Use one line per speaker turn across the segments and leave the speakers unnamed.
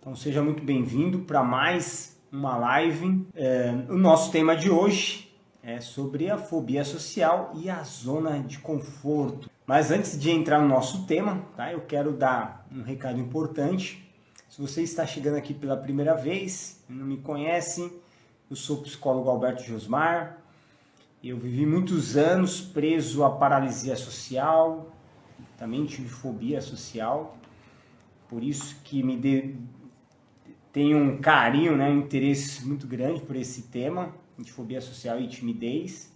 Então seja muito bem-vindo para mais uma live. O nosso tema de hoje é sobre a fobia social e a zona de conforto. Mas antes de entrar no nosso tema, tá, eu quero dar um recado importante. Se você está chegando aqui pela primeira vez e não me conhece, eu sou o psicólogo Alberto Josmar. Eu vivi muitos anos preso à paralisia social, também tive fobia social, por isso que tenho um carinho, um interesse muito grande por esse tema de fobia social e timidez.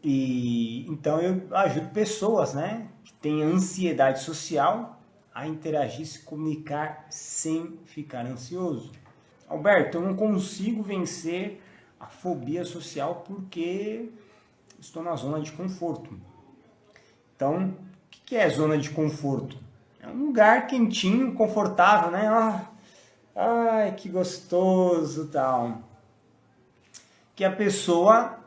Então eu ajudo pessoas, que têm ansiedade social a interagir, se comunicar sem ficar ansioso. Alberto, eu não consigo vencer a fobia social porque estou na zona de conforto. Então, o que é zona de conforto? É um lugar quentinho, confortável, Ai, que gostoso, tal. Que a pessoa,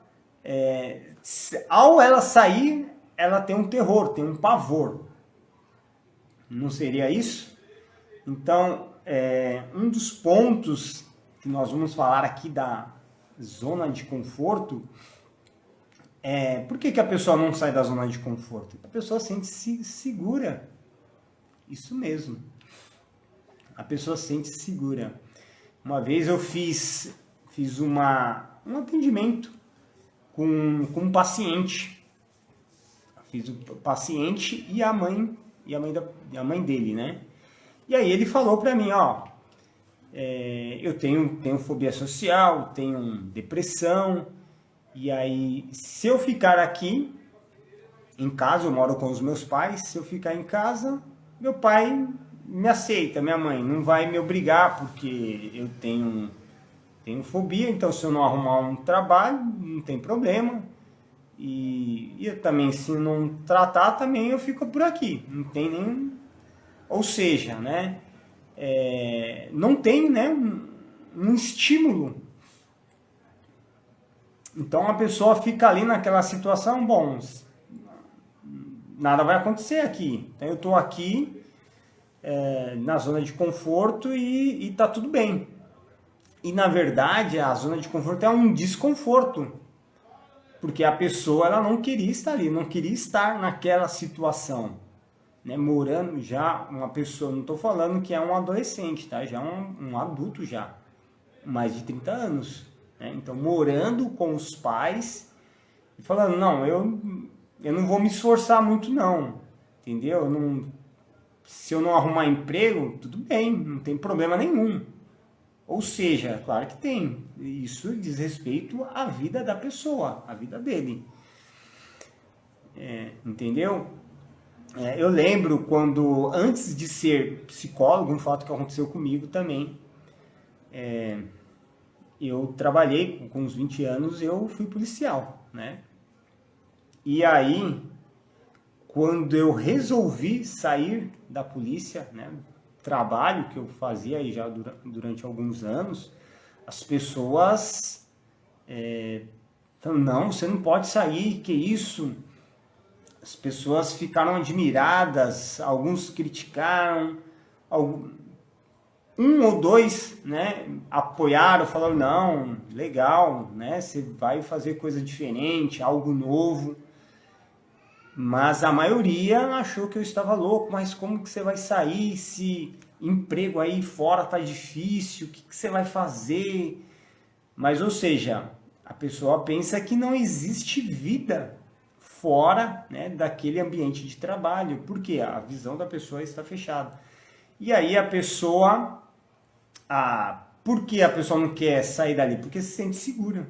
ao ela sair, ela tem um terror, tem um pavor. Não seria isso? Então, um dos pontos que nós vamos falar aqui da zona de conforto por que a pessoa não sai da zona de conforto? A pessoa sente-se segura. Isso mesmo. A pessoa sente-se segura. Uma vez eu fiz um atendimento com um paciente. Fiz o paciente e a mãe dele, né? E aí ele falou pra mim, eu tenho fobia social, tenho depressão, e aí se eu ficar aqui em casa, eu moro com os meus pais, se eu ficar em casa, meu pai me aceita, minha mãe não vai me obrigar porque eu tenho fobia, então se eu não arrumar um trabalho, não tem problema. E eu também, se não tratar, também eu fico por aqui. Não tem nenhum... Ou seja, não tem um estímulo. Então a pessoa fica ali naquela situação, bom, nada vai acontecer aqui. Então eu estou aqui na zona de conforto e tá tudo bem. E na verdade a zona de conforto é um desconforto, porque a pessoa ela não queria estar ali, não queria estar naquela situação, morando já uma pessoa, não estou falando que é um adolescente, tá? Já um adulto já, mais de 30 anos, então morando com os pais e falando, não, eu não vou me esforçar muito não, entendeu? Se eu não arrumar emprego, tudo bem, não tem problema nenhum. Ou seja, claro que tem. Isso diz respeito à vida da pessoa, à vida dele. Entendeu? Eu lembro quando, antes de ser psicólogo, um fato que aconteceu comigo também. Eu trabalhei com uns 20 anos, eu fui policial, E aí, quando eu resolvi sair da polícia, trabalho que eu fazia aí já durante alguns anos, as pessoas falaram, não, você não pode sair, que isso? As pessoas ficaram admiradas, alguns criticaram, um ou dois apoiaram, falaram, não, legal, você vai fazer coisa diferente, algo novo. Mas a maioria achou que eu estava louco, mas como que você vai sair se emprego aí fora tá difícil, o que você vai fazer? Mas, ou seja, a pessoa pensa que não existe vida fora daquele ambiente de trabalho, porque a visão da pessoa está fechada. E aí a pessoa, por que a pessoa não quer sair dali? Porque se sente segura.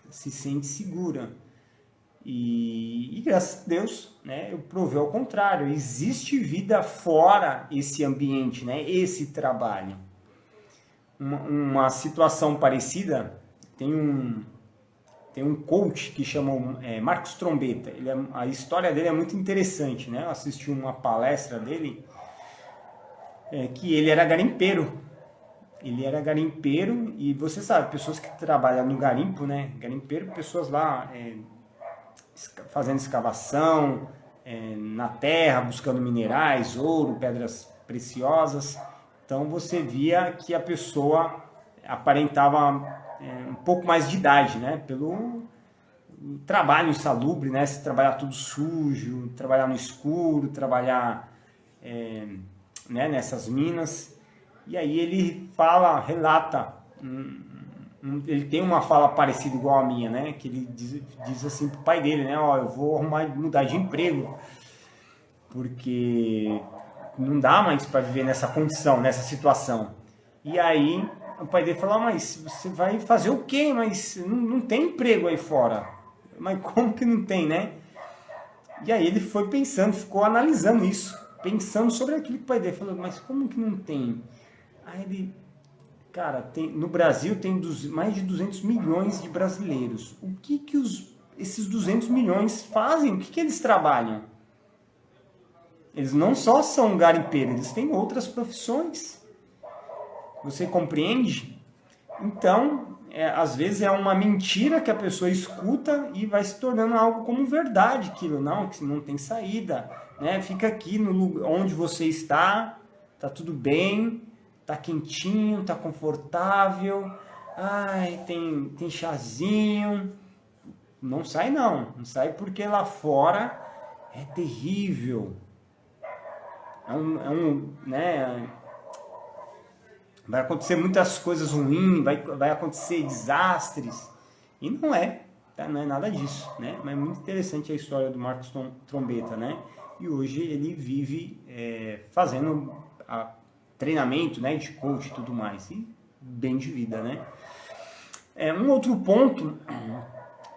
Se sente segura. E graças a Deus, eu provei ao contrário, existe vida fora esse ambiente, esse trabalho. Uma situação parecida, tem um coach que chama Marcos Trombetta, a história dele é muito interessante, Eu assisti uma palestra dele, que ele era garimpeiro. Ele era garimpeiro e você sabe, pessoas que trabalham no garimpo, garimpeiro, pessoas lá... fazendo escavação, na terra, buscando minerais, ouro, pedras preciosas. Então você via que a pessoa aparentava um pouco mais de idade, né? Pelo trabalho insalubre, né? Se trabalhar tudo sujo, trabalhar no escuro, trabalhar né, nessas minas. E aí ele relata, ele tem uma fala parecida igual a minha, né? Que ele diz assim pro pai dele, né? Ó, eu vou mudar de emprego, porque não dá mais para viver nessa condição, nessa situação. E aí o pai dele falou, mas você vai fazer o quê? Mas não tem emprego aí fora. Mas como que não tem, né? E aí ele foi pensando, ficou analisando isso, pensando sobre aquilo que o pai dele falou, mas como que não tem? Aí ele, cara, no Brasil tem mais de 200 milhões de brasileiros. O que esses 200 milhões fazem? O que eles trabalham? Eles não só são garimpeiros, eles têm outras profissões. Você compreende? Então, às vezes é uma mentira que a pessoa escuta e vai se tornando algo como verdade aquilo. Não, que não tem saída, né? Fica aqui no lugar onde você está, tá tudo bem, tá quentinho, tá confortável, ai, tem chazinho. Não sai não porque lá fora é terrível. Né? Vai acontecer muitas coisas ruins, vai acontecer desastres. E não é, tá? Não é nada disso, né? Mas é muito interessante a história do Marcos Trombetta, né? E hoje ele vive fazendo treinamento, né, de coach e tudo mais. E bem de vida, né? Um outro ponto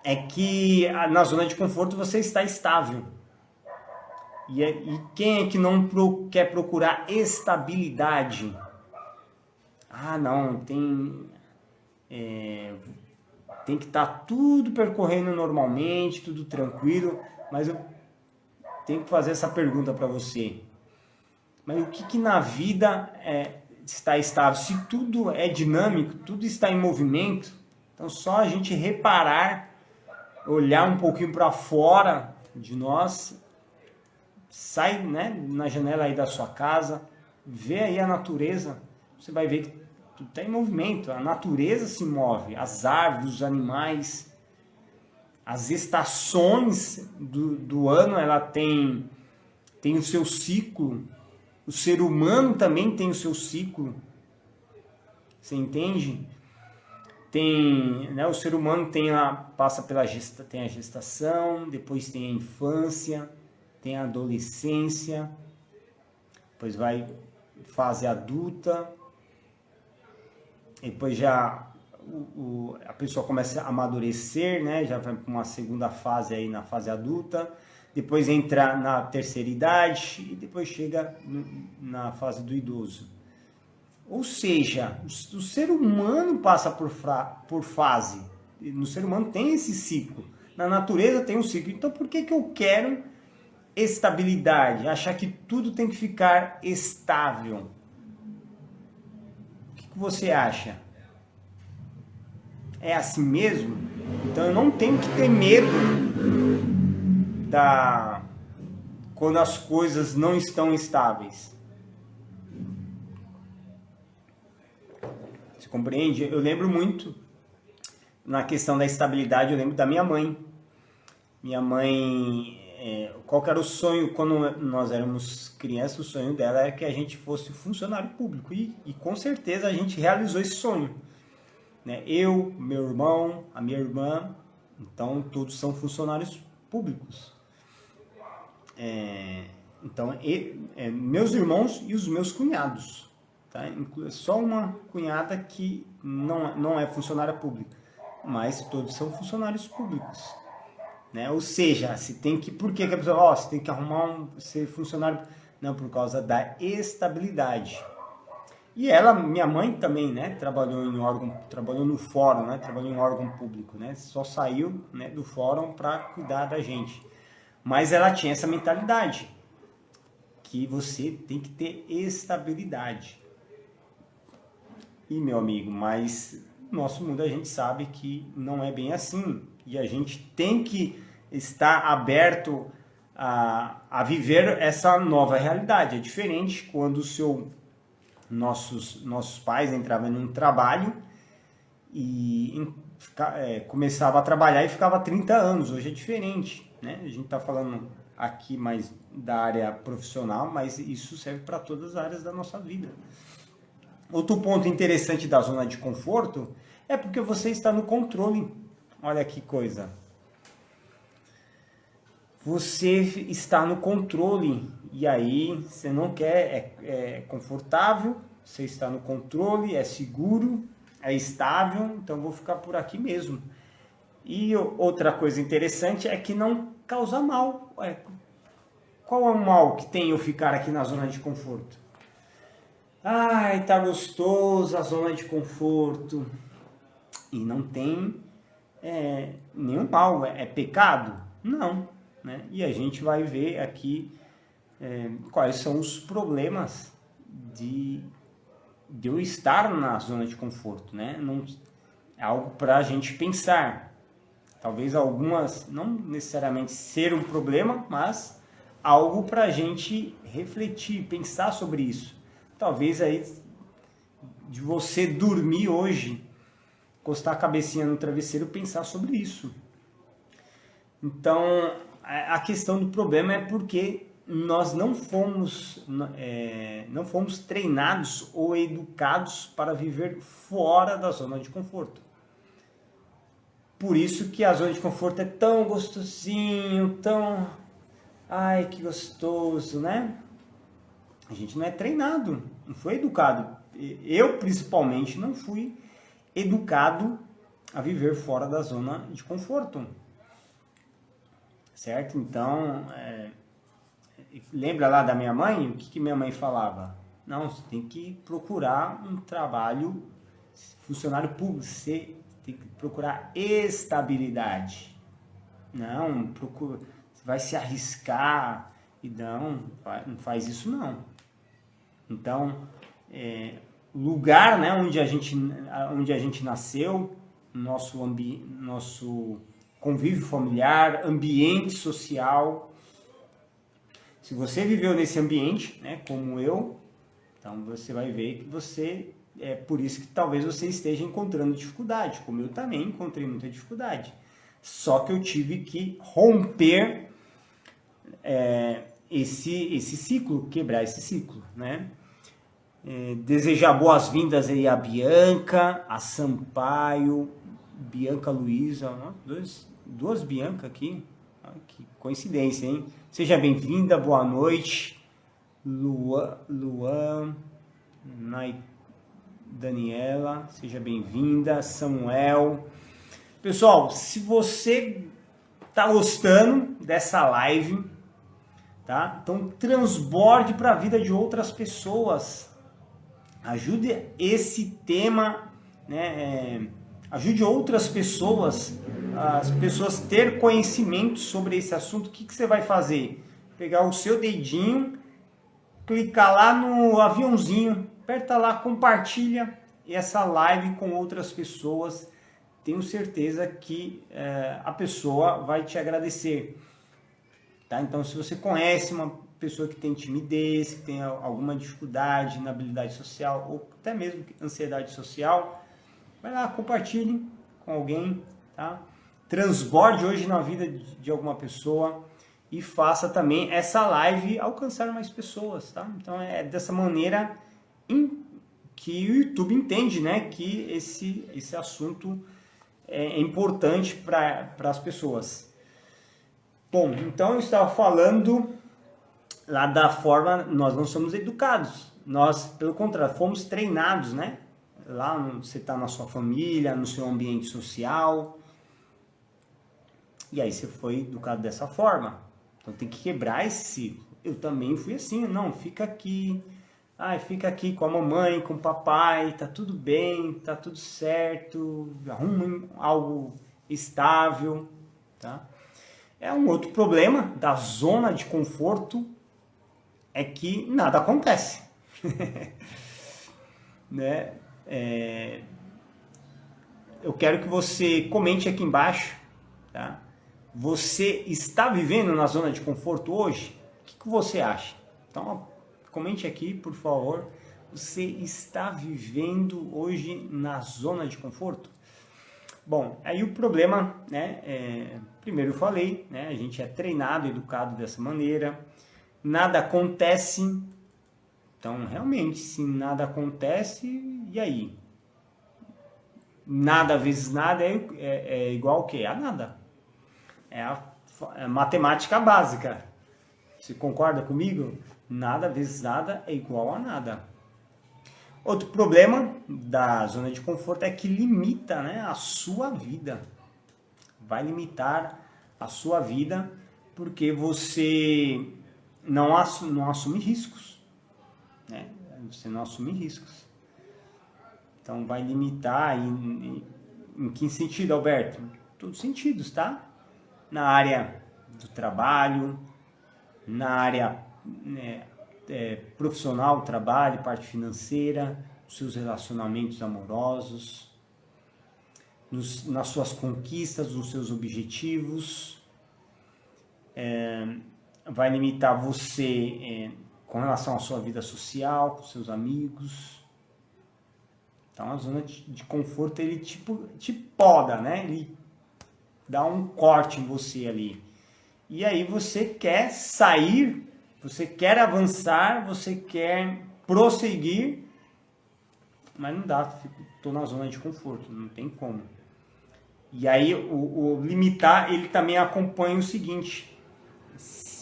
é que na zona de conforto você está estável. E quem é que não quer procurar estabilidade? Ah, não, tem que estar tudo percorrendo normalmente, tudo tranquilo, mas eu tenho que fazer essa pergunta para você. Mas o que na vida está estável? Se tudo é dinâmico, tudo está em movimento, então só a gente reparar, olhar um pouquinho para fora de nós, sai, né, na janela aí da sua casa, vê aí a natureza, você vai ver que tudo está em movimento, a natureza se move, as árvores, os animais, as estações do ano, ela tem o seu ciclo, o ser humano também tem o seu ciclo, você entende? O ser humano passa tem a gestação, depois tem a infância, tem a adolescência, depois vai fase adulta, depois já a pessoa começa a amadurecer, né? Já vai para uma segunda fase aí na fase adulta, depois entra na terceira idade e depois chega na fase do idoso. Ou seja, o ser humano passa por fase, no ser humano tem esse ciclo, na natureza tem um ciclo, então por que eu quero estabilidade, achar que tudo tem que ficar estável? O que você acha? É assim mesmo? Então eu não tenho que ter medo quando as coisas não estão estáveis. Você compreende? Eu lembro muito, na questão da estabilidade, eu lembro da minha mãe. Minha mãe, qual que era o sonho quando nós éramos crianças? O sonho dela era que a gente fosse funcionário público e com certeza a gente realizou esse sonho, né? Eu, meu irmão, a minha irmã, então todos são funcionários públicos. Então, meus irmãos e os meus cunhados, tá? Só uma cunhada que não é funcionária pública, mas todos são funcionários públicos. Né? Ou seja, por que a pessoa, você tem que ser funcionário? Não, por causa da estabilidade. E minha mãe também, né, trabalhou no fórum, né, trabalhou em órgão público, né, só saiu, né, do fórum para cuidar da gente. Mas ela tinha essa mentalidade, que você tem que ter estabilidade. E, meu amigo, mas no nosso mundo a gente sabe que não é bem assim. E a gente tem que estar aberto a viver essa nova realidade. É diferente quando nossos pais entravam num trabalho e começava a trabalhar e ficava 30 anos. Hoje é diferente, né? A gente está falando aqui mais da área profissional, mas isso serve para todas as áreas da nossa vida. Outro ponto interessante da zona de conforto é porque você está no controle. Olha que coisa. Você está no controle e aí você não quer, é confortável, você está no controle, é seguro, é estável, então vou ficar por aqui mesmo. E outra coisa interessante é que não causa mal. Qual é o mal que tem eu ficar aqui na zona de conforto? Ai, tá gostoso a zona de conforto. E não tem nenhum mal, é pecado? Não. Né? E a gente vai ver aqui quais são os problemas de eu estar na zona de conforto. Né? Não, é algo para a gente pensar. Talvez algumas, não necessariamente ser um problema, mas algo para a gente refletir, pensar sobre isso. Talvez aí de você dormir hoje, encostar a cabecinha no travesseiro e pensar sobre isso. Então, a questão do problema é porque nós não fomos treinados ou educados para viver fora da zona de conforto. Por isso que a zona de conforto é tão gostosinho, tão... Ai, que gostoso, né? A gente não é treinado, não foi educado. Eu, principalmente, não fui educado a viver fora da zona de conforto. Certo? Então, lembra lá da minha mãe? O que minha mãe falava? Não, você tem que procurar um trabalho, funcionário público, você tem que procurar estabilidade. Não, procura, você vai se arriscar e não faz isso não. Então, lugar, né, onde a gente nasceu, nosso convívio familiar, ambiente social. Se você viveu nesse ambiente, né, como eu, então você vai ver que por isso que talvez você esteja encontrando dificuldade, como eu também encontrei muita dificuldade. Só que eu tive que romper esse ciclo, quebrar esse ciclo, né? Desejar boas-vindas aí a Bianca, a Sampaio, Bianca Luiza, duas Bianca aqui, que coincidência, hein? Seja bem-vinda, boa noite, Luan, Daniela, seja bem-vinda, Samuel. Pessoal, se você tá gostando dessa live, tá? Então transborde para a vida de outras pessoas. Ajude esse tema, né? Ajude outras pessoas, as pessoas ter conhecimento sobre esse assunto. O que você vai fazer? Pegar o seu dedinho, clicar lá no aviãozinho, aperta lá, compartilha essa live com outras pessoas. Tenho certeza que a pessoa vai te agradecer. Tá? Então, se você conhece uma pessoa que tem timidez, que tem alguma dificuldade na habilidade social ou até mesmo ansiedade social, vai lá, compartilhe com alguém, tá? Transborde hoje na vida de alguma pessoa e faça também essa live alcançar mais pessoas, tá? Então é dessa maneira que o YouTube entende, né, que esse assunto é importante para as pessoas. Bom, então eu estava falando lá da forma, nós não somos educados, nós, pelo contrário, fomos treinados, né? Lá você está na sua família, no seu ambiente social, e aí você foi educado dessa forma. Então tem que quebrar esse ciclo. Eu também fui assim, não, fica aqui, fica aqui com a mamãe, com o papai, tá tudo bem, tá tudo certo, arruma algo estável, tá? É um outro problema da zona de conforto, é que nada acontece. Né? Eu quero que você comente aqui embaixo, tá? Você está vivendo na zona de conforto hoje? O que você acha? Então, comente aqui, por favor. Você está vivendo hoje na zona de conforto? Bom, aí o problema, né? Primeiro eu falei, né? A gente é treinado, educado dessa maneira. Nada acontece. Então, realmente, se nada acontece, e aí? Nada vezes nada é igual o quê? A nada. É a matemática básica. Você concorda comigo? Nada vezes nada é igual a nada. Outro problema da zona de conforto é que limita, né, a sua vida. Vai limitar a sua vida porque você não assume riscos. Né? Você não assume riscos. Então vai limitar em que sentido, Alberto? Em todos os sentidos, tá? Na área do trabalho, na área, né, profissional, trabalho, parte financeira, seus relacionamentos amorosos, nas suas conquistas, nos seus objetivos. Vai limitar você com relação à sua vida social, com seus amigos. Então a zona de conforto ele te poda, né? Ele dá um corte em você ali. E aí você quer sair, você quer avançar, você quer prosseguir, mas não dá, estou na zona de conforto, não tem como. E aí o limitar, ele também acompanha o seguinte,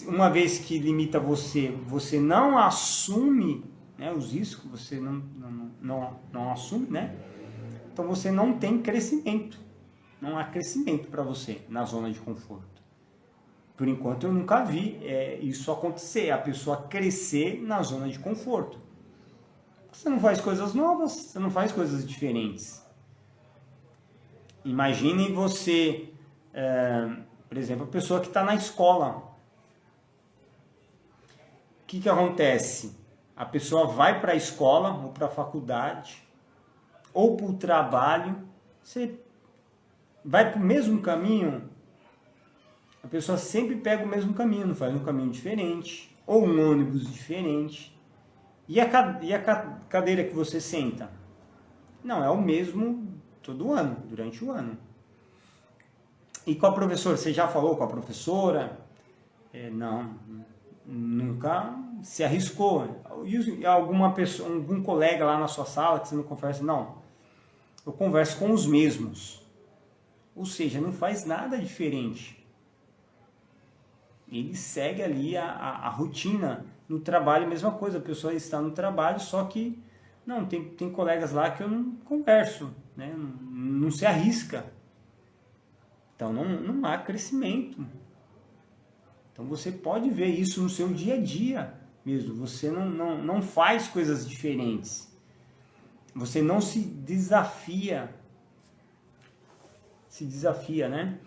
uma vez que limita você, você não assume, né, os riscos, você não assume, né? Então você não tem crescimento, não há crescimento para você na zona de conforto. Por enquanto eu nunca vi isso acontecer, a pessoa crescer na zona de conforto. Você não faz coisas novas, você não faz coisas diferentes. Imagine você, por exemplo, a pessoa que está na escola. O que acontece? A pessoa vai para a escola, ou para a faculdade, ou para o trabalho, você vai para o mesmo caminho. A pessoa sempre pega o mesmo caminho, não faz um caminho diferente, ou um ônibus diferente. E a cadeira que você senta? Não, é o mesmo todo ano, durante o ano. E com a professora? Você já falou com a professora? Não, nunca se arriscou. E alguma pessoa, algum colega lá na sua sala que você não conversa? Não, eu converso com os mesmos. Ou seja, não faz nada diferente. Ele segue ali a rotina. No trabalho, a mesma coisa, a pessoa está no trabalho, só que não, tem colegas lá que eu não converso, né? Não se arrisca. Então não há crescimento. Então você pode ver isso no seu dia a dia mesmo. Você não faz coisas diferentes. Você não se desafia. Se desafia, né?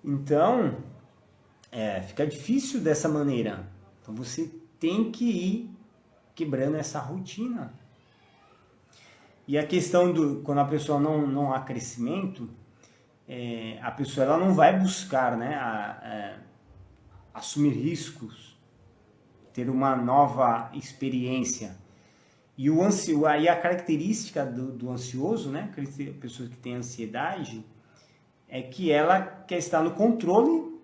Então, fica difícil dessa maneira. Então você tem que ir quebrando essa rotina. E a questão quando a pessoa não há crescimento, a pessoa ela não vai buscar, né, assumir riscos, ter uma nova experiência. E aí a característica do ansioso, né, a pessoa que tem ansiedade, é que ela quer estar no controle,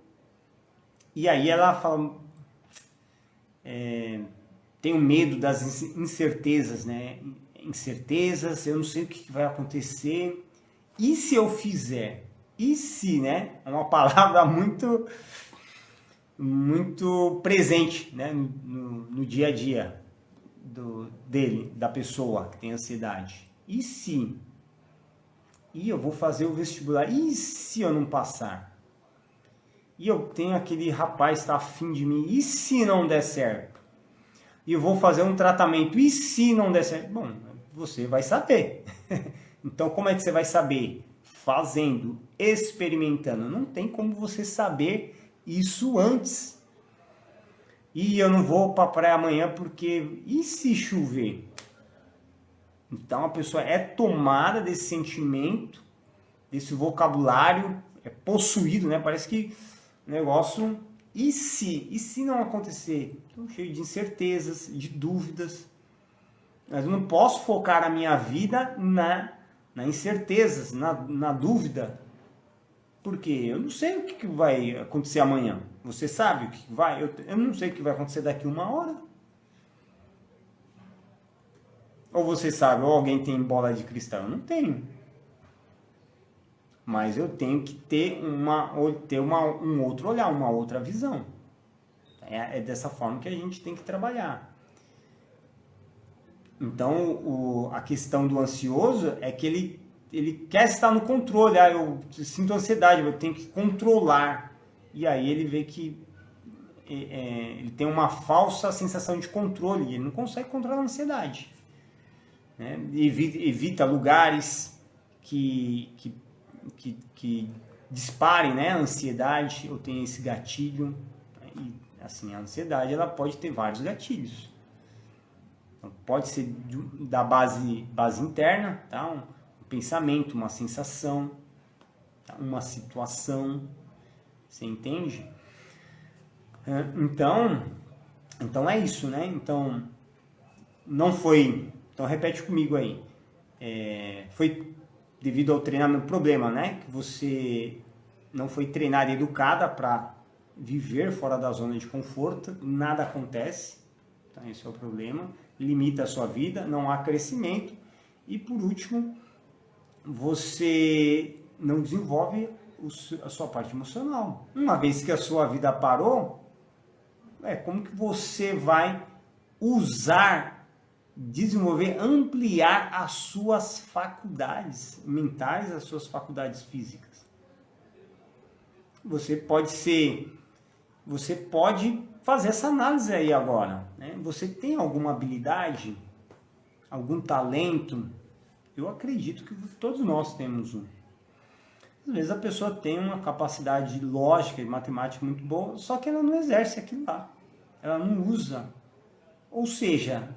e aí ela fala, tenho medo das incertezas, né? Incertezas, eu não sei o que vai acontecer. E se eu fizer? E se, né? É uma palavra muito presente, né? No dia a dia da pessoa que tem ansiedade. E se? E eu vou fazer o vestibular? E se eu não passar? E eu tenho aquele rapaz que está afim de mim, e se não der certo? E eu vou fazer um tratamento, e se não der certo? Bom, você vai saber. Então, como é que você vai saber? Fazendo, experimentando. Não tem como você saber isso antes. E eu não vou para a praia amanhã porque, e se chover? Então, a pessoa é tomada desse sentimento, desse vocabulário, é possuído, né? Parece que negócio, e se não acontecer? Estou cheio de incertezas, de dúvidas. Mas eu não posso focar a minha vida na incertezas, na dúvida. Porque eu não sei o que vai acontecer amanhã. Você sabe o que vai? Eu não sei o que vai acontecer daqui 1 hora. Ou você sabe, ou alguém tem bola de cristal? Eu não tenho. Mas eu tenho que ter um outro olhar, uma outra visão. É dessa forma que a gente tem que trabalhar. Então, a questão do ansioso é que ele quer estar no controle. Eu sinto ansiedade, eu tenho que controlar. E aí ele vê que ele tem uma falsa sensação de controle. E ele não consegue controlar a ansiedade. Né? Evita lugares que disparem, né, a ansiedade, ou tem esse gatilho. E, assim, a ansiedade ela pode ter vários gatilhos. Então, pode ser da base interna, tá? Um pensamento, uma sensação, tá? Uma situação. Você entende? Então é isso, né? Então, não foi... Então, repete comigo aí. Foi devido ao treinamento, problema, né? Que você não foi treinada e educada para viver fora da zona de conforto, nada acontece, tá? Esse é o problema, limita a sua vida, não há crescimento, e por último, você não desenvolve a sua parte emocional. Uma vez que a sua vida parou, como que você vai desenvolver, ampliar as suas faculdades mentais, as suas faculdades físicas? Você pode fazer essa análise aí agora, né? Você tem alguma habilidade, algum talento? Eu acredito que todos nós temos um. Às vezes a pessoa tem uma capacidade lógica e matemática muito boa, só que ela não exerce aquilo lá, ela não usa. Ou seja,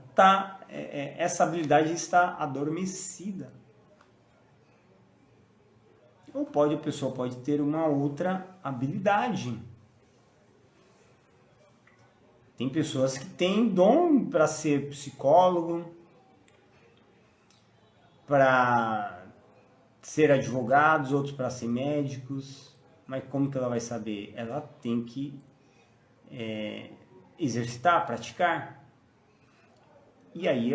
essa habilidade está adormecida. Ou a pessoa pode ter uma outra habilidade. Tem pessoas que têm dom para ser psicólogo, para ser advogados, outros para ser médicos. Mas como que ela vai saber? Ela tem que exercitar, praticar. E aí,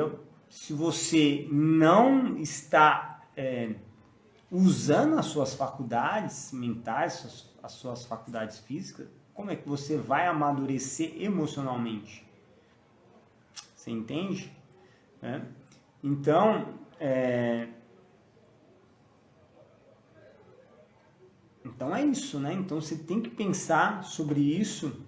se você não está usando as suas faculdades mentais, as suas faculdades físicas, como é que você vai amadurecer emocionalmente? Você entende? Então, então é isso, né? Então você tem que pensar sobre isso.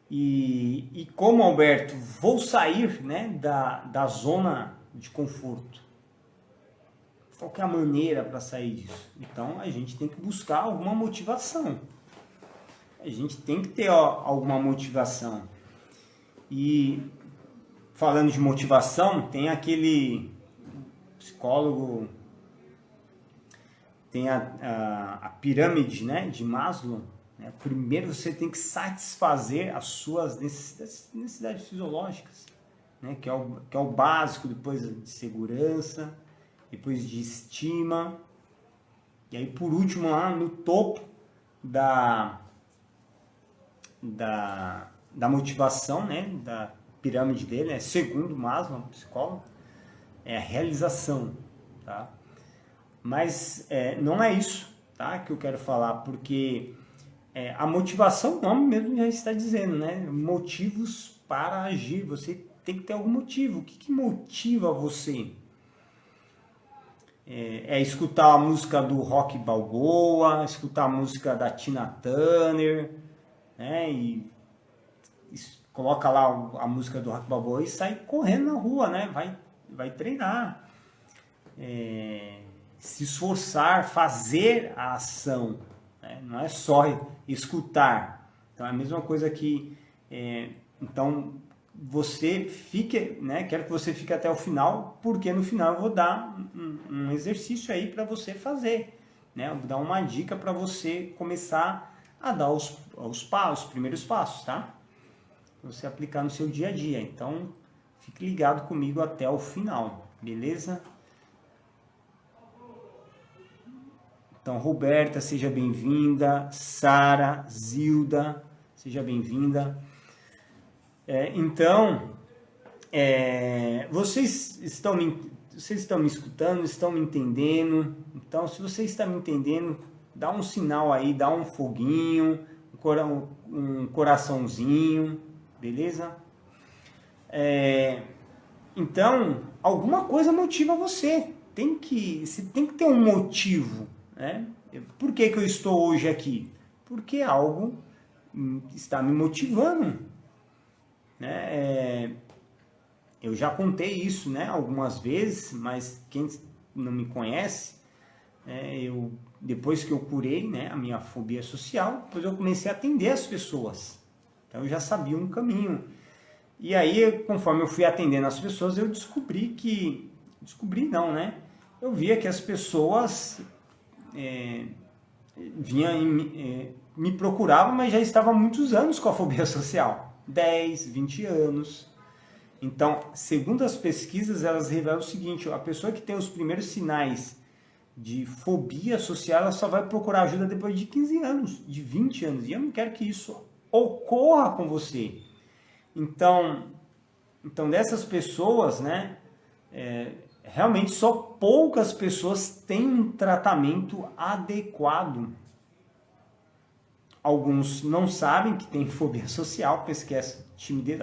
E como, Alberto, vou sair, né, da zona de conforto? Qual que é a maneira para sair disso? Então a gente tem que buscar alguma motivação. A gente tem que ter alguma motivação. E falando de motivação, tem aquele psicólogo, tem a pirâmide, né, de Maslow. Primeiro você tem que satisfazer as suas necessidades fisiológicas, né, que é o básico, depois de segurança, depois de estima, e aí por último lá no topo da motivação, né, da pirâmide dele, segundo Maslow, psicólogo, é a realização, tá? Mas não é isso, tá, que eu quero falar, porque a motivação, o nome mesmo já está dizendo, né? Motivos para agir. Você tem que ter algum motivo. O que motiva você? Escutar a música do Rock Balboa, escutar a música da Tina Turner, né? E coloca lá a música do Rock Balboa e sai correndo na rua, né? Vai treinar, se esforçar, fazer a ação. Não é só escutar. Então é a mesma coisa que então você fique, né? Quero que você fique até o final, porque no final eu vou dar um exercício aí para você fazer. né? Eu vou dar uma dica para você começar a dar os primeiros passos, tá? Pra você aplicar no seu dia a dia. Então, fique ligado comigo até o final, beleza? Então, Roberta, seja bem-vinda. Sara, Zilda, seja bem-vinda. Vocês estão me escutando, estão me entendendo? Então, se você está me entendendo, dá um sinal aí, dá um foguinho, um coraçãozinho, beleza? Então, alguma coisa motiva você. Você tem que ter um motivo, né? Por que eu estou hoje aqui? Porque algo está me motivando, né? Eu já contei isso, né, algumas vezes, mas quem não me conhece, depois que eu curei, né, a minha fobia social, depois eu comecei a atender as pessoas. Então eu já sabia um caminho. E aí, conforme eu fui atendendo as pessoas, eu eu via que as pessoas me procuravam, mas já estavam há muitos anos com a fobia social, 10, 20 anos. Então, segundo as pesquisas, elas revelam o seguinte: a pessoa que tem os primeiros sinais de fobia social, ela só vai procurar ajuda depois de 15 anos, de 20 anos. E eu não quero que isso ocorra com você. Então dessas pessoas, né, realmente só poucas pessoas têm um tratamento adequado. Alguns não sabem que tem fobia social, pensam que é timidez.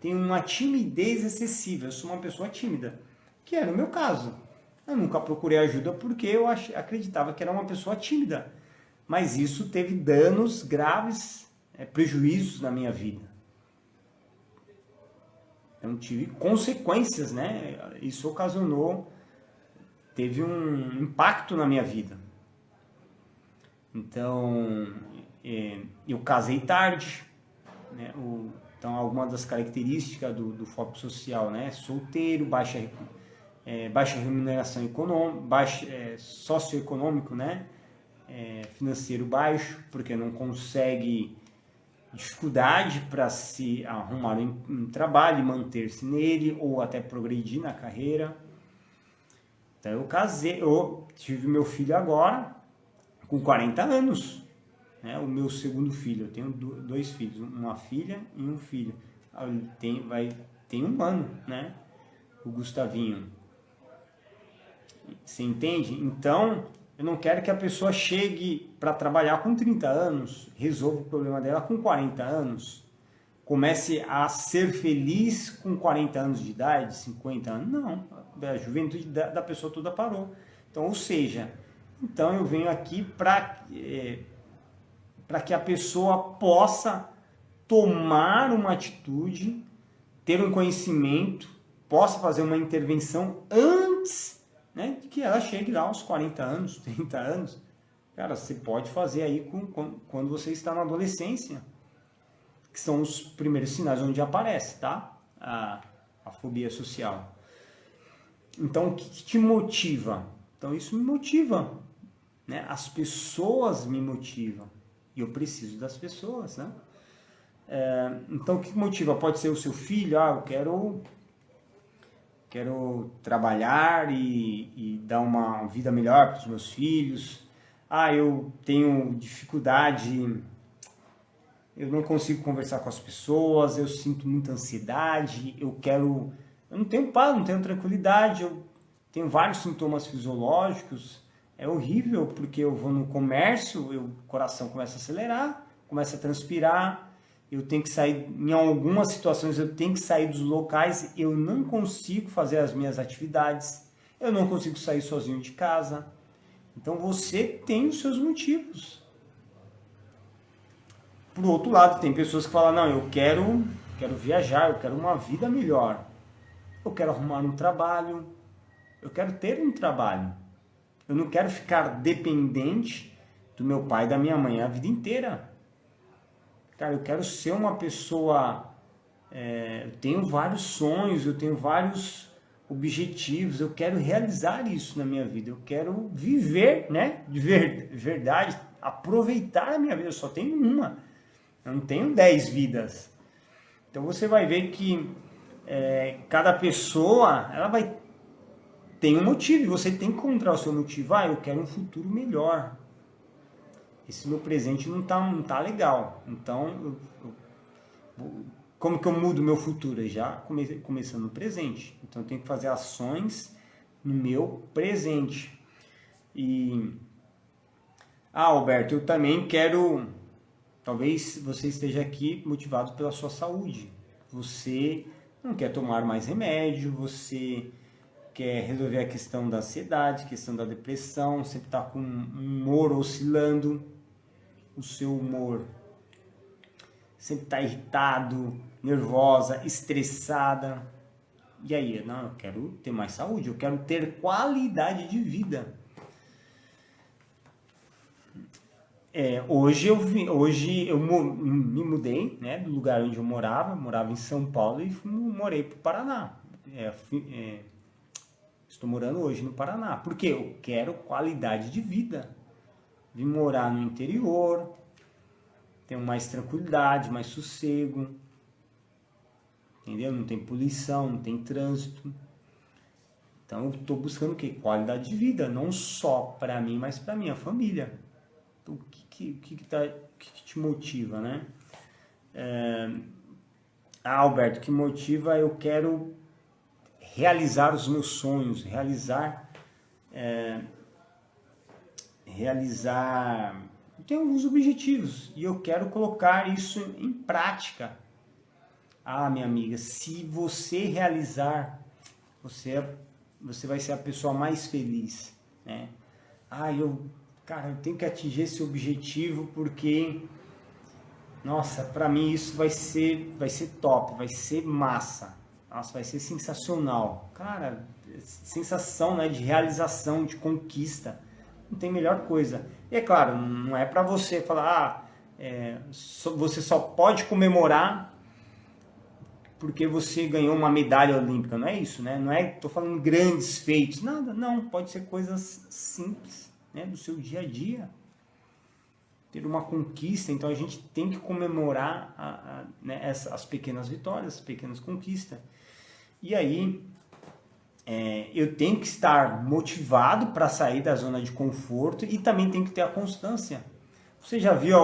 Tenho uma timidez excessiva, eu sou uma pessoa tímida, que era o meu caso. Eu nunca procurei ajuda porque eu acreditava que era uma pessoa tímida, mas isso teve danos graves, prejuízos na minha vida. Eu tive consequências, né? Isso teve um impacto na minha vida. Então, eu casei tarde, né? Então, alguma das características do foco social, né? Solteiro, baixa remuneração econômica, socioeconômico, né? Financeiro baixo, porque não consegue, dificuldade para se arrumar um trabalho e manter-se nele, ou até progredir na carreira. Então, eu tive meu filho agora, com 40 anos. O meu segundo filho, eu tenho 2 filhos, uma filha e um filho. Tem 1 ano, né? O Gustavinho. Você entende? Então, eu não quero que a pessoa chegue para trabalhar com 30 anos, resolva o problema dela com 40 anos, comece a ser feliz com 40 anos de idade, 50 anos. Não, a juventude da pessoa toda parou. Então, ou seja, eu venho aqui para que a pessoa possa tomar uma atitude, ter um conhecimento, possa fazer uma intervenção antes, né, de que ela chegue lá aos 40 anos, 30 anos. Cara, você pode fazer aí quando você está na adolescência, que são os primeiros sinais onde aparece, tá? A fobia social. Então, o que te motiva? Então, isso me motiva, né? As pessoas me motivam. E eu preciso das pessoas, né? Então, o que motiva? Pode ser o seu filho. Eu quero trabalhar e dar uma vida melhor para os meus filhos. Eu tenho dificuldade, eu não consigo conversar com as pessoas, eu sinto muita ansiedade, eu não tenho paz, não tenho tranquilidade, eu tenho vários sintomas fisiológicos. É horrível, porque eu vou no comércio, o coração começa a acelerar, começa a transpirar, eu tenho que sair, em algumas situações eu tenho que sair dos locais, eu não consigo fazer as minhas atividades, eu não consigo sair sozinho de casa. Então você tem os seus motivos. Por outro lado, tem pessoas que falam: não, eu quero viajar, eu quero uma vida melhor, eu quero arrumar um trabalho, eu quero ter um trabalho. Eu não quero ficar dependente do meu pai e da minha mãe a vida inteira. Cara, eu quero ser uma pessoa... eu tenho vários sonhos, eu tenho vários objetivos, eu quero realizar isso na minha vida, eu quero viver, né, de verdade, aproveitar a minha vida. Eu só tenho uma, eu não tenho 10 vidas. Então você vai ver que cada pessoa, ela vai ter um motivo, e você tem que encontrar o seu motivo. Eu quero um futuro melhor. Esse meu presente não tá legal. Então, como que eu mudo o meu futuro? Já começando no presente. Então eu tenho que fazer ações no meu presente. E Alberto, eu também quero, talvez você esteja aqui motivado pela sua saúde. Você não quer tomar mais remédio, você quer resolver a questão da ansiedade, questão da depressão, sempre está com um humor oscilando, o seu humor sempre está irritado, nervosa, estressada. E aí, não, eu quero ter mais saúde, eu quero ter qualidade de vida. Hoje eu me mudei, né, do lugar onde eu morava em São Paulo e morei para o Paraná. Estou morando hoje no Paraná, porque eu quero qualidade de vida. Vim morar no interior, tenho mais tranquilidade, mais sossego, entendeu? Não tem poluição, não tem trânsito. Então eu estou buscando o quê? Qualidade de vida, não só para mim, mas para minha família. Então, o que te motiva, né? Alberto, o que motiva, eu quero realizar os meus sonhos, eu tenho alguns objetivos e eu quero colocar isso em prática. Minha amiga, se você realizar, você vai ser a pessoa mais feliz, né? Eu tenho que atingir esse objetivo porque, nossa, para mim isso vai ser top, vai ser massa. Nossa, vai ser sensacional. Cara, sensação, né, de realização, de conquista. Não tem melhor coisa. E é claro, não é para você falar, você só pode comemorar porque você ganhou uma medalha olímpica. Não é isso, né? Não é, tô falando grandes feitos, nada. Não, pode ser coisas simples, né, do seu dia a dia. Ter uma conquista, então a gente tem que comemorar as pequenas vitórias, as pequenas conquistas. E aí, eu tenho que estar motivado para sair da zona de conforto e também tenho que ter a constância. Você já viu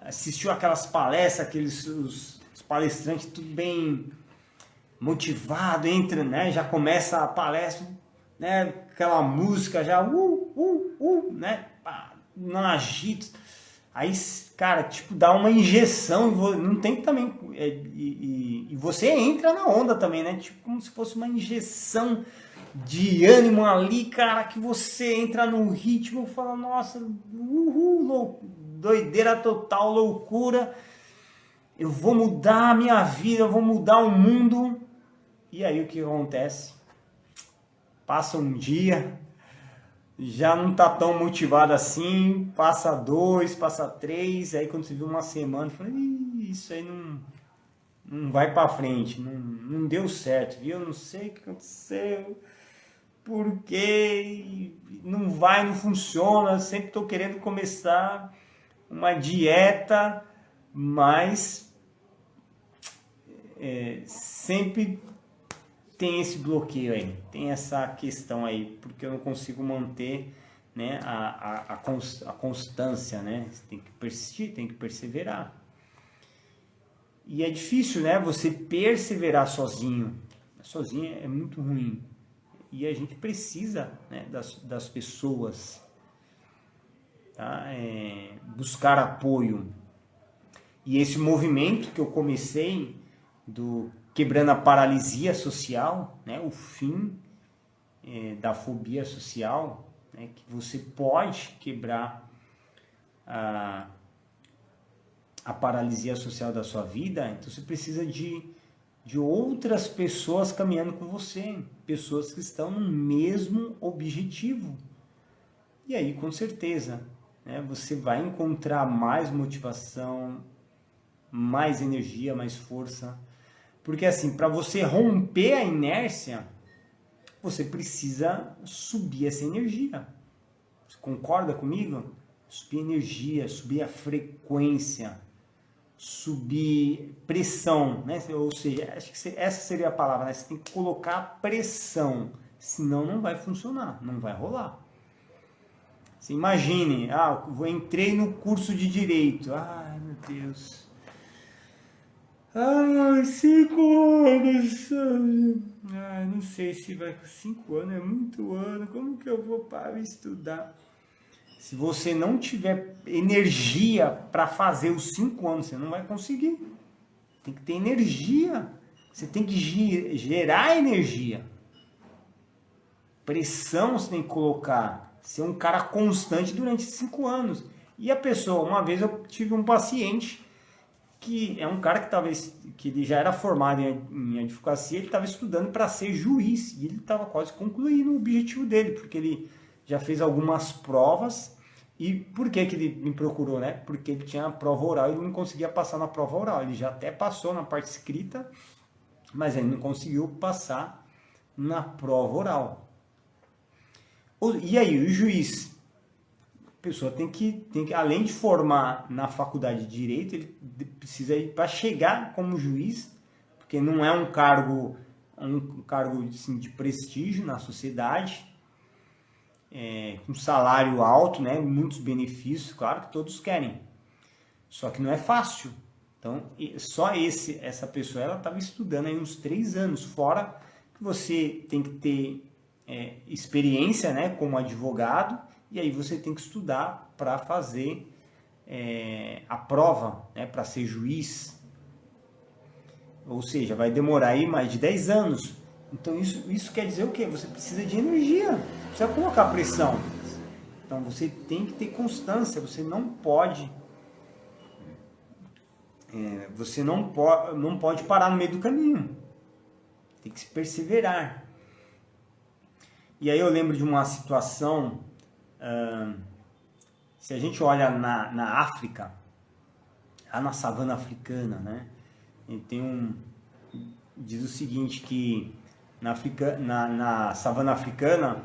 assistiu aquelas palestras, os palestrantes tudo bem motivado, entra, né, já começa a palestra, né, aquela música já, né, não agita. Aí, cara, tipo, dá uma injeção, não tem também, e você entra na onda também, né? Tipo, como se fosse uma injeção de ânimo ali, cara, que você entra no ritmo e fala, nossa, doideira total, loucura, eu vou mudar a minha vida, eu vou mudar o mundo. E aí o que acontece? Passa um dia, já não tá tão motivado assim, passa 2, passa 3, aí quando você viu uma semana, fala, isso aí não vai pra frente, não deu certo, viu? Eu não sei o que aconteceu, porque não vai, não funciona, eu sempre tô querendo começar uma dieta, mas sempre tem esse bloqueio aí, tem essa questão aí, porque eu não consigo manter, né, a constância, né? Você tem que persistir, tem que perseverar. E é difícil, né, você perseverar sozinho. Sozinho é muito ruim. E a gente precisa, né, das pessoas, tá? Buscar apoio. E esse movimento que eu comecei do Quebrando a Paralisia Social, né, o fim da fobia social, né, que você pode quebrar a paralisia social da sua vida, então você precisa de outras pessoas caminhando com você, pessoas que estão no mesmo objetivo. E aí, com certeza, né, você vai encontrar mais motivação, mais energia, mais força. Porque assim, para você romper a inércia, você precisa subir essa energia. Você concorda comigo? Subir energia, subir a frequência, subir pressão, né? Ou seja, acho que essa seria a palavra, né? Você tem que colocar pressão, senão não vai funcionar, não vai rolar. Você imagine, eu entrei no curso de Direito, ai meu Deus, 5 anos, não sei se vai, 5 anos é muito ano, como que eu vou para estudar? Se você não tiver energia para fazer os 5 anos, você não vai conseguir. Tem que ter energia. Você tem que gerar energia. Pressão você tem que colocar. Ser um cara constante durante 5 anos. E a pessoa, uma vez eu tive um paciente que é um cara que ele já era formado em advocacia, ele estava estudando para ser juiz. E ele estava quase concluindo o objetivo dele, porque ele já fez algumas provas. E por que ele me procurou, né? Porque ele tinha a prova oral e ele não conseguia passar na prova oral. Ele já até passou na parte escrita, mas ele não conseguiu passar na prova oral. E aí, o juiz? A pessoa tem que além de formar na faculdade de Direito, ele precisa ir para chegar como juiz, porque não é um cargo assim, de prestígio na sociedade, com salário alto, né, muitos benefícios, claro que todos querem, só que não é fácil. Então, só essa pessoa, ela estava estudando aí uns 3 anos, fora que você tem que ter experiência, né, como advogado, e aí você tem que estudar para fazer a prova, né, para ser juiz, ou seja, vai demorar aí mais de 10 anos. Então isso quer dizer o quê? Você precisa de energia, precisa colocar pressão. Então você tem que ter constância, você não pode parar no meio do caminho. Tem que se perseverar. E aí eu lembro de uma situação, se a gente olha na África, lá na savana africana, né? Diz o seguinte, que na savana africana,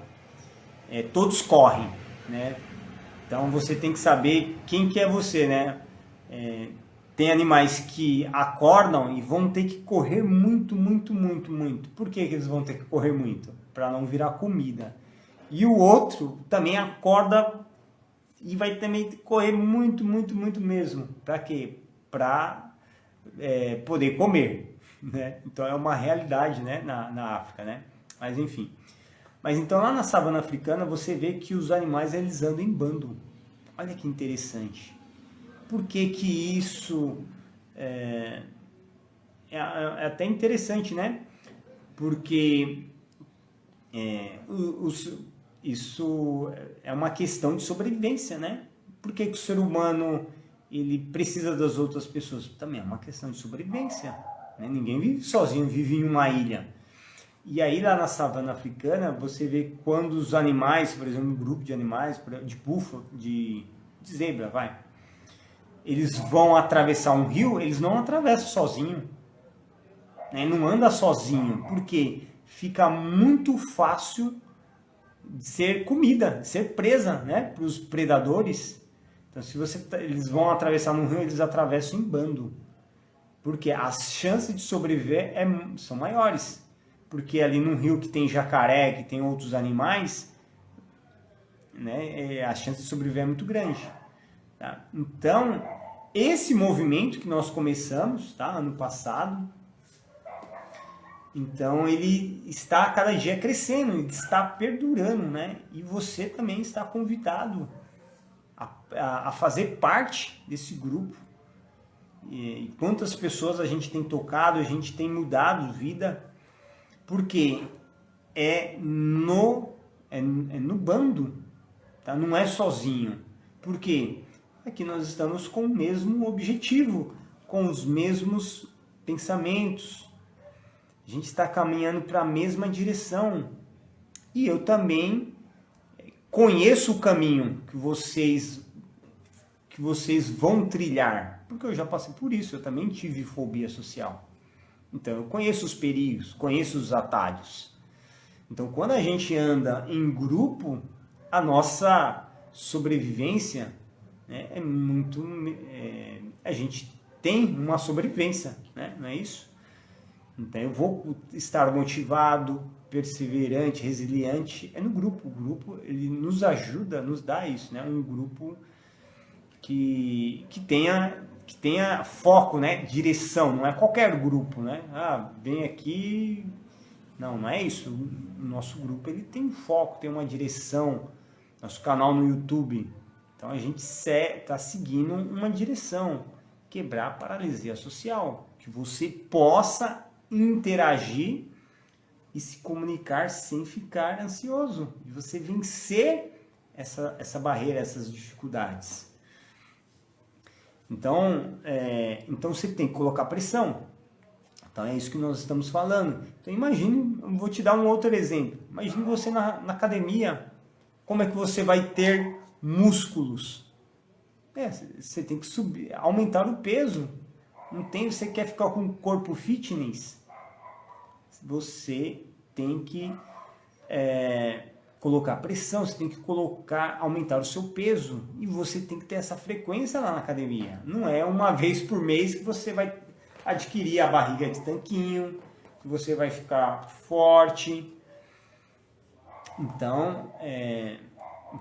todos correm, né? Então você tem que saber quem que é você, né? Tem animais que acordam e vão ter que correr muito, muito, muito, muito. Por que eles vão ter que correr muito? Para não virar comida. E o outro também acorda e vai também correr muito, muito, muito mesmo. Para quê? Para poder comer, né? Então é uma realidade, né, na África, né? Mas enfim. Mas então lá na savana africana você vê que os animais eles andam em bando. Olha que interessante. Por que que isso é até interessante, né? Porque isso é uma questão de sobrevivência, né? Por que que o ser humano ele precisa das outras pessoas? Também é uma questão de sobrevivência, né? Ninguém vive sozinho, vive em uma ilha. E aí lá na savana africana você vê quando os animais, por exemplo, um grupo de animais, de búfalo, de zebra, eles vão atravessar um rio, eles não atravessam sozinho, né? Não anda sozinho, porque fica muito fácil de ser comida, de ser presa, né, para os predadores. Então, eles vão atravessar no rio, eles atravessam em bando, porque as chances de sobreviver são maiores, porque ali no rio que tem jacaré, que tem outros animais, né, a chance de sobreviver é muito grande. Tá? Então, esse movimento que nós começamos, tá, ano passado, então ele está a cada dia crescendo, ele está perdurando, né? E você também está convidado a fazer parte desse grupo. E quantas pessoas a gente tem tocado, a gente tem mudado vida, porque é no bando, tá? Não é sozinho. Por quê? Aqui nós estamos com o mesmo objetivo, com os mesmos pensamentos. A gente está caminhando para a mesma direção. E eu também conheço o caminho que vocês vão trilhar. Porque eu já passei por isso, eu também tive fobia social. Então eu conheço os perigos, conheço os atalhos. Então, quando a gente anda em grupo, a nossa sobrevivência, né, a gente tem uma sobrevivência, né, não é isso? Então, eu vou estar motivado, perseverante, resiliente, é no grupo. O grupo, ele nos ajuda, nos dá isso, né? Um grupo que tenha foco, né? Direção, não é qualquer grupo, né? Ah, vem aqui... Não é isso. O nosso grupo, ele tem foco, tem uma direção. Nosso canal no YouTube. Então, a gente está seguindo uma direção. Quebrar a paralisia social. Que você possa interagir e se comunicar sem ficar ansioso. E você vencer essa barreira, essas dificuldades. Então você tem que colocar pressão. Então é isso que nós estamos falando. Então imagine, eu vou te dar um outro exemplo. Imagine você na academia, como é que você vai ter músculos? Você tem que subir, aumentar o peso. Você quer ficar com um corpo fitness? Você tem que colocar pressão, você tem que aumentar o seu peso e você tem que ter essa frequência lá na academia. Não é uma vez por mês que você vai adquirir a barriga de tanquinho, que você vai ficar forte. Então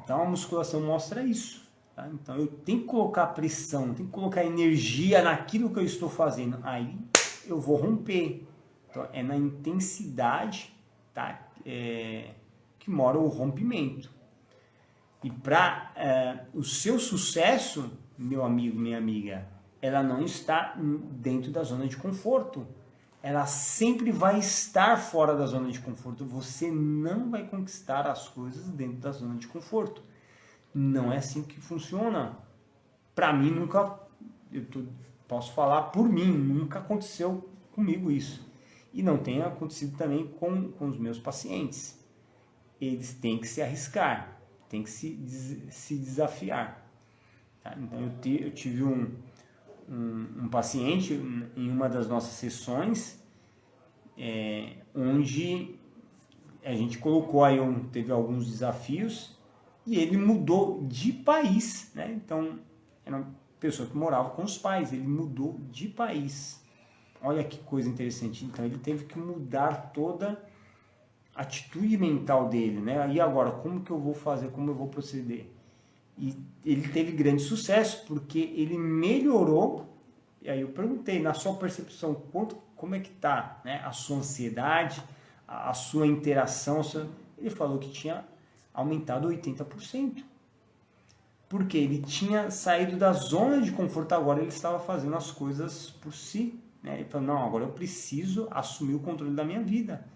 a musculação mostra isso. Tá? Então eu tenho que colocar pressão, tenho que colocar energia naquilo que eu estou fazendo. Aí eu vou romper. Então é na intensidade, tá? Que mora o rompimento. E para o seu sucesso, meu amigo, minha amiga, ela não está dentro da zona de conforto. Ela sempre vai estar fora da zona de conforto. Você não vai conquistar as coisas dentro da zona de conforto. Não é assim que funciona. Para mim, nunca... posso falar por mim, nunca aconteceu comigo isso. E não tem acontecido também com os meus pacientes. Eles têm que se arriscar, têm que se desafiar. Tá? Então eu tive um paciente em uma das nossas sessões, onde a gente colocou aí, teve alguns desafios, e ele mudou de país, né? Então, era uma pessoa que morava com os pais, ele mudou de país. Olha que coisa interessante. Então, ele teve que mudar toda a atitude mental dele, né? E agora, como que eu vou fazer, como eu vou proceder? E ele teve grande sucesso, porque ele melhorou. E aí eu perguntei, na sua percepção, como é que está, né, a sua ansiedade, a sua interação? Ele falou que tinha aumentado 80%. Porque ele tinha saído da zona de conforto, agora ele estava fazendo as coisas por si. Né? Ele falou, não, agora eu preciso assumir o controle da minha vida.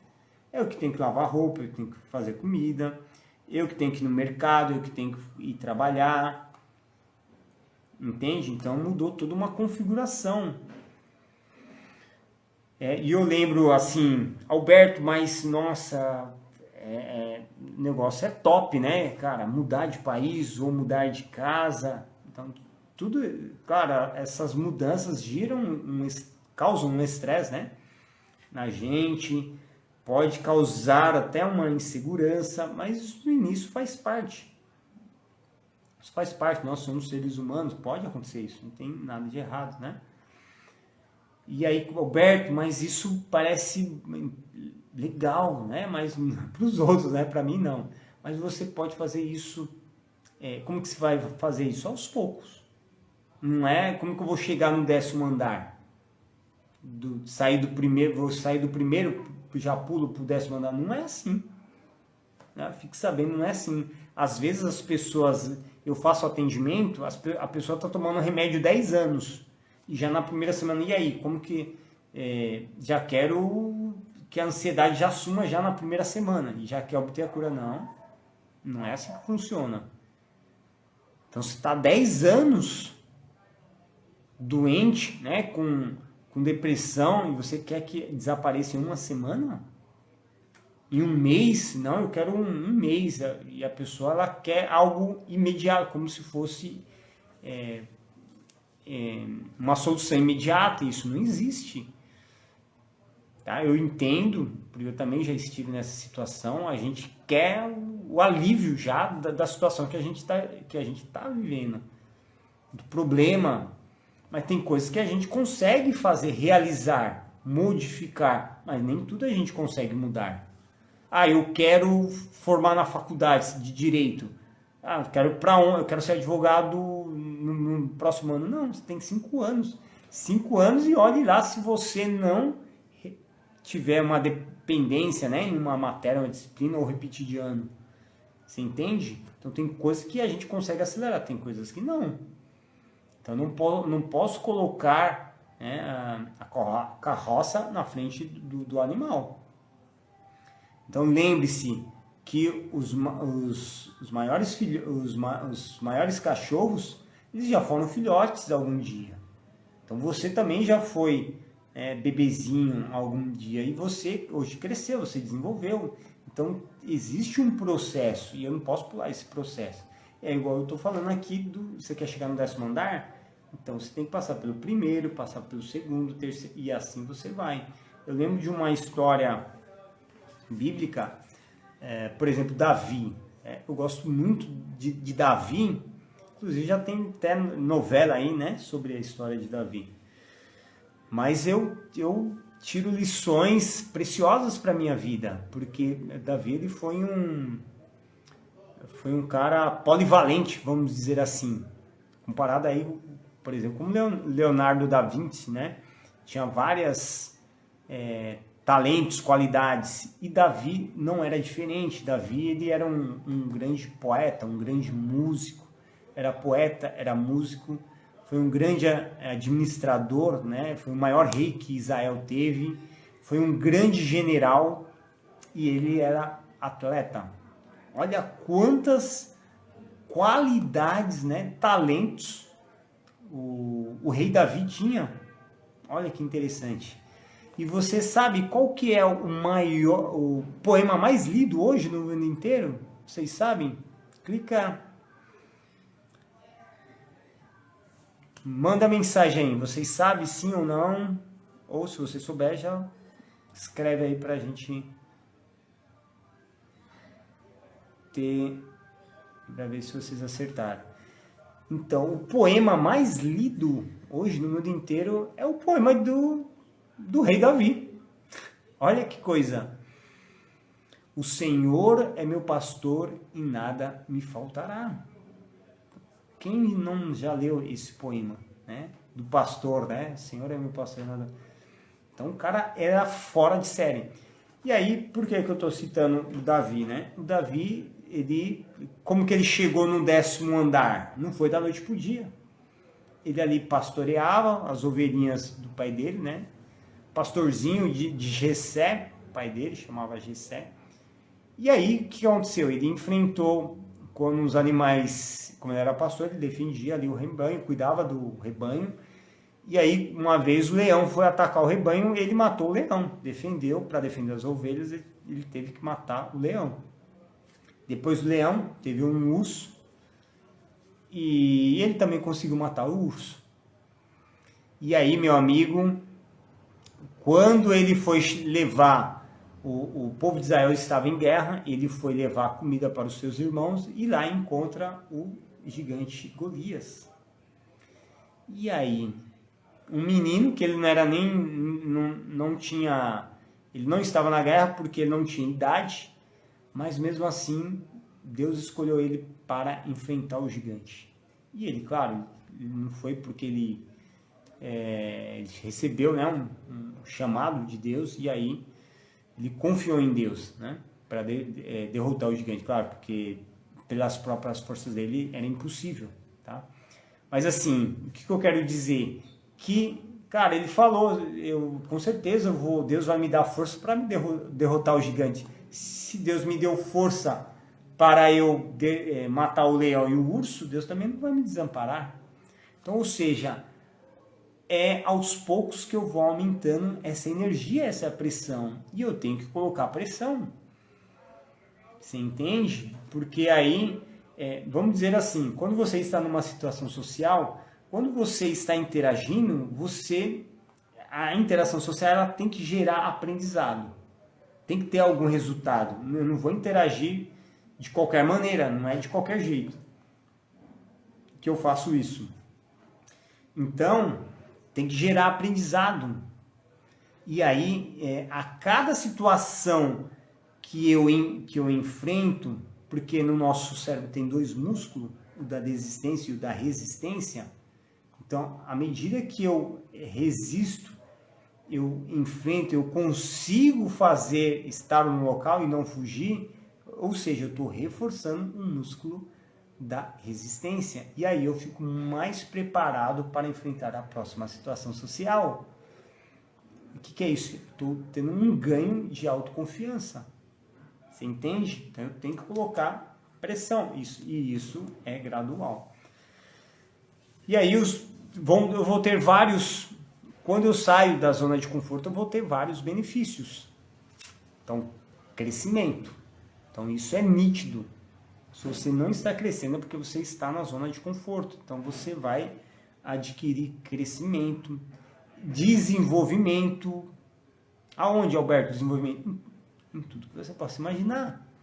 Eu que tenho que lavar roupa, eu que tenho que fazer comida, eu que tenho que ir no mercado, eu que tenho que ir trabalhar. Entende? Então mudou toda uma configuração. E eu lembro assim, Alberto, mas nossa, o negócio é top, né, cara? Mudar de país ou mudar de casa. Então, tudo, cara, essas mudanças causam um estresse, né, na gente. Pode causar até uma insegurança, mas no início faz parte. Isso faz parte, nós somos seres humanos, pode acontecer isso, não tem nada de errado, né? E aí, Alberto, mas isso parece legal, né? Mas para os outros, né? Para mim não. Mas você pode fazer isso, como que você vai fazer isso? Aos poucos. Não é como que eu vou chegar no 10º andar? Vou sair do primeiro, já pulo pro 10º andar. Não é assim. Né? Fique sabendo, não é assim. Às vezes as pessoas, eu faço atendimento, a pessoa está tomando remédio 10 anos. E já na primeira semana, e aí? Como que já quero que a ansiedade já suma já na primeira semana. E já quer obter a cura. Não é assim que funciona. Então você está 10 anos doente, né, com depressão, e você quer que desapareça em uma semana? Em um mês? Não, eu quero um mês. E a pessoa, ela quer algo imediato, como se fosse uma solução imediata. Isso não existe. tá? Eu entendo, porque eu também já estive nessa situação, a gente quer o alívio já da situação que a gente tá vivendo, do problema, mas tem coisas que a gente consegue fazer, realizar, modificar, mas nem tudo a gente consegue mudar. Ah, eu quero formar na faculdade de Direito. Ah, eu quero ser advogado no próximo ano. Não, você tem 5 anos. 5 anos e olhe lá se você não tiver uma dependência, né, em uma matéria, uma disciplina ou repetir de ano. Você entende? Então tem coisas que a gente consegue acelerar, tem coisas que não. Então não posso colocar, né, a carroça na frente do animal. Então lembre-se que os maiores cachorros, eles já foram filhotes algum dia. Então você também já foi bebezinho algum dia e você hoje cresceu, você desenvolveu. Então existe um processo e eu não posso pular esse processo. É igual eu estou falando aqui, você quer chegar no 10º andar? Então você tem que passar pelo primeiro, passar pelo segundo, terceiro e assim você vai. Eu lembro de uma história bíblica, por exemplo, Davi. Eu gosto muito de Davi, inclusive já tem até novela aí, né, sobre a história de Davi. Mas eu tiro lições preciosas para minha vida, porque Davi ele foi um cara polivalente, vamos dizer assim, comparado aí, por exemplo, com Leonardo da Vinci, né? Tinha várias talentos, qualidades, e Davi não era diferente. Davi ele era um grande poeta, um grande músico, era poeta, era músico, foi um grande administrador, né? Foi o maior rei que Israel teve, foi um grande general e ele era atleta. Olha quantas qualidades, né? Talentos o rei Davi tinha. Olha que interessante. E você sabe qual que é o poema mais lido hoje no mundo inteiro? Vocês sabem? Clica. Manda mensagem aí. Vocês sabem sim ou não? Ou se você souber, já escreve aí pra gente pra ver se vocês acertaram. Então, o poema mais lido hoje no mundo inteiro é o poema do rei Davi. Olha que coisa. O Senhor é meu pastor e nada me faltará. Quem não já leu esse poema, né? Do pastor, né? O Senhor é meu pastor e nada. Então o cara era fora de série. E aí, por que eu estou citando o Davi, né? O Davi, como que ele chegou no 10º andar? Não foi da noite pro dia. Ele ali pastoreava as ovelhinhas do pai dele, né? Pastorzinho de Jessé, o pai dele chamava Jessé. E aí, o que aconteceu? Ele enfrentou, quando os animais, como ele era pastor, ele defendia ali o rebanho, cuidava do rebanho. E aí, uma vez o leão foi atacar o rebanho, ele matou o leão. Defendeu, para defender as ovelhas, ele teve que matar o leão. Depois do leão, teve um urso. E ele também conseguiu matar o urso. E aí, meu amigo, quando ele foi levar, o povo de Israel estava em guerra, ele foi levar comida para os seus irmãos e lá encontra o gigante Golias. E aí, um menino que ele não era nem, não tinha, ele não estava na guerra porque ele não tinha idade, mas mesmo assim, Deus escolheu ele para enfrentar o gigante. E ele, claro, não foi porque ele recebeu, né, um chamado de Deus, e aí ele confiou em Deus, né, para derrotar o gigante. Claro, porque pelas próprias forças dele era impossível, tá? Mas assim, o que eu quero dizer? Que, cara, ele falou, com certeza Deus vai me dar força para me derrotar o gigante. Se Deus me deu força para eu matar o leão e o urso, Deus também não vai me desamparar. Então, ou seja, é aos poucos que eu vou aumentando essa energia, essa pressão. E eu tenho que colocar pressão. Você entende? Porque aí, vamos dizer assim, quando você está numa situação social, quando você está interagindo, a interação social ela tem que gerar aprendizado. Tem que ter algum resultado. Eu não vou interagir de qualquer maneira, não é de qualquer jeito que eu faço isso. Então, tem que gerar aprendizado. E aí, a cada situação que eu enfrento, porque no nosso cérebro tem dois músculos, o da desistência e o da resistência. Então, à medida que eu resisto, eu enfrento, eu consigo estar no local e não fugir, ou seja, eu estou reforçando um músculo da resistência. E aí eu fico mais preparado para enfrentar a próxima situação social. O que é isso? Estou tendo um ganho de autoconfiança. Você entende? Então eu tenho que colocar pressão. Isso é gradual. E aí eu vou ter vários... Quando eu saio da zona de conforto, eu vou ter vários benefícios. Então, crescimento. Então, isso é nítido. Se você não está crescendo, é porque você está na zona de conforto. Então, você vai adquirir crescimento, desenvolvimento. Aonde, Alberto, desenvolvimento? Em tudo que você possa imaginar.